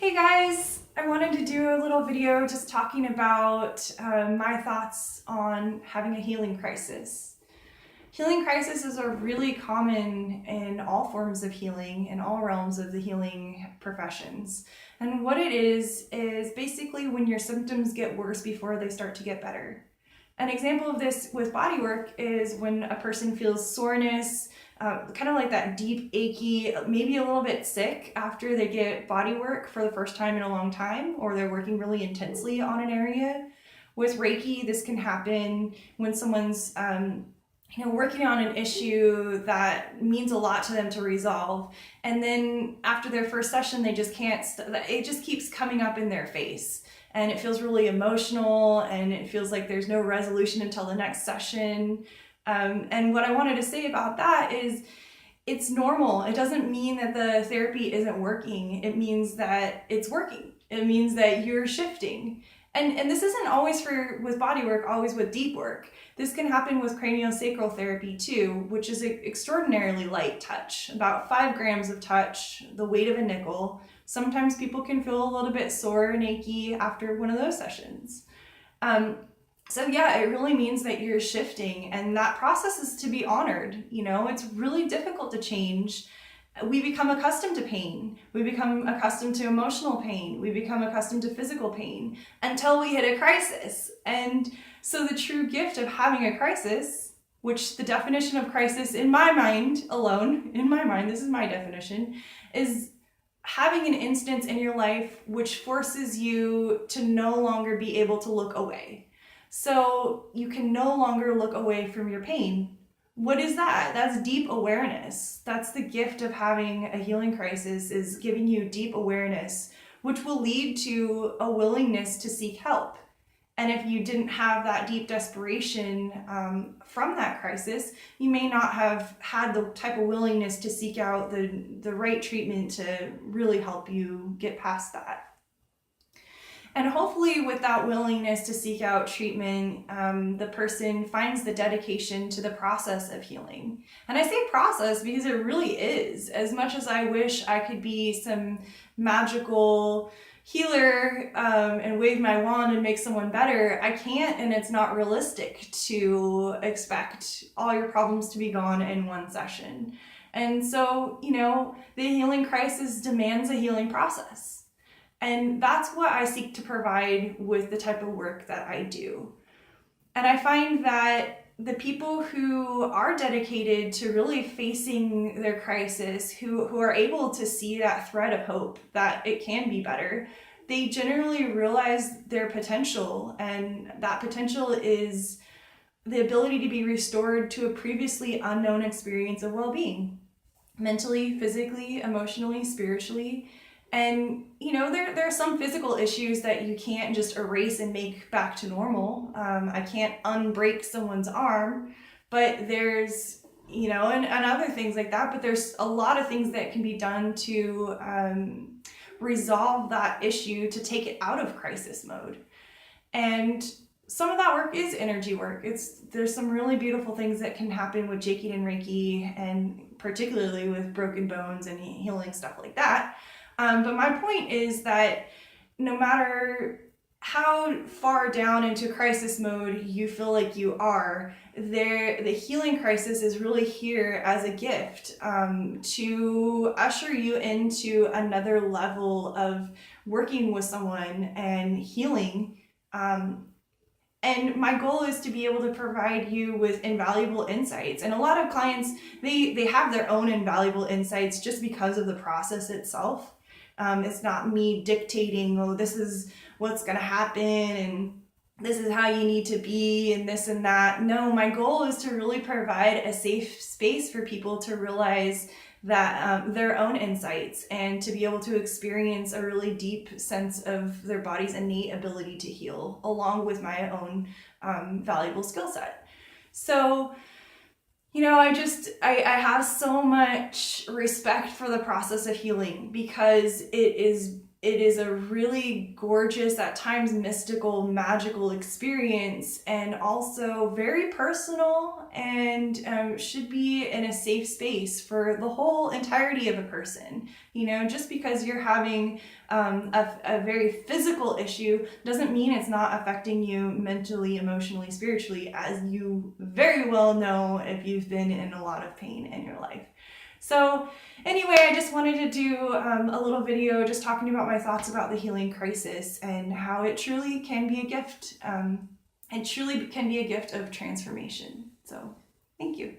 Hey guys, I wanted to do a little video just talking about my thoughts on having a healing crisis. Healing crises are really common in all forms of healing, in all realms of the healing professions. And what it is basically when your symptoms get worse before they start to get better. An example of this with bodywork is when a person feels soreness, kind of like that deep, achy, maybe a little bit sick after they get body work for the first time in a long time, or they're working really intensely on an area. With Reiki, this can happen when someone's working on an issue that means a lot to them to resolve, and then after their first session, they just can't. It just keeps coming up in their face, and it feels really emotional, and it feels like there's no resolution until the next session. And what I wanted to say about that is it's normal. It doesn't mean that the therapy isn't working. It means that it's working. It means that you're shifting. And this isn't always with body work, always with deep work. This can happen with craniosacral therapy too, which is an extraordinarily light touch, about 5 grams of touch, the weight of a nickel. Sometimes people can feel a little bit sore and achy after one of those sessions. So yeah, it really means that you're shifting, and that process is to be honored. It's really difficult to change. We become accustomed to pain. We become accustomed to emotional pain. We become accustomed to physical pain until we hit a crisis. And so the true gift of having a crisis, which the definition of crisis in my mind alone, this is my definition, is having an instance in your life which forces you to no longer be able to look away. So you can no longer look away from your pain. What is that? That's deep awareness. That's the gift of having a healing crisis, is giving you deep awareness, which will lead to a willingness to seek help. And if you didn't have that deep desperation from that crisis, you may not have had the type of willingness to seek out the right treatment to really help you get past that. And hopefully with that willingness to seek out treatment, the person finds the dedication to the process of healing. And I say process because it really is. As much as I wish I could be some magical healer and wave my wand and make someone better, I can't, and it's not realistic to expect all your problems to be gone in one session. And so, the healing crisis demands a healing process. And that's what I seek to provide with the type of work that I do. And I find that the people who are dedicated to really facing their crisis, who are able to see that thread of hope, that it can be better, they generally realize their potential. And that potential is the ability to be restored to a previously unknown experience of well-being, mentally, physically, emotionally, spiritually. And, there are some physical issues that you can't just erase and make back to normal. I can't unbreak someone's arm, but there's, and other things like that. But there's a lot of things that can be done to resolve that issue, to take it out of crisis mode. And some of that work is energy work. There's some really beautiful things that can happen with Jiki and Reiki, and particularly with broken bones and healing stuff like that. But my point is that no matter how far down into crisis mode you feel like you are, the healing crisis is really here as a gift to usher you into another level of working with someone and healing. And my goal is to be able to provide you with invaluable insights. And a lot of clients, they have their own invaluable insights just because of the process itself. It's not me dictating, this is what's going to happen and this is how you need to be and this and that. No, my goal is to really provide a safe space for people to realize that their own insights, and to be able to experience a really deep sense of their body's innate ability to heal, along with my own valuable skill set. So, I have so much respect for the process of healing, because it is it is a really gorgeous, at times mystical, magical experience, and also very personal, and should be in a safe space for the whole entirety of a person. You know, just because you're having a very physical issue doesn't mean it's not affecting you mentally, emotionally, spiritually, as you very well know if you've been in a lot of pain in your life. So anyway, I just wanted to do a little video just talking about my thoughts about the healing crisis and how it truly can be a gift. It truly can be a gift of transformation. So thank you.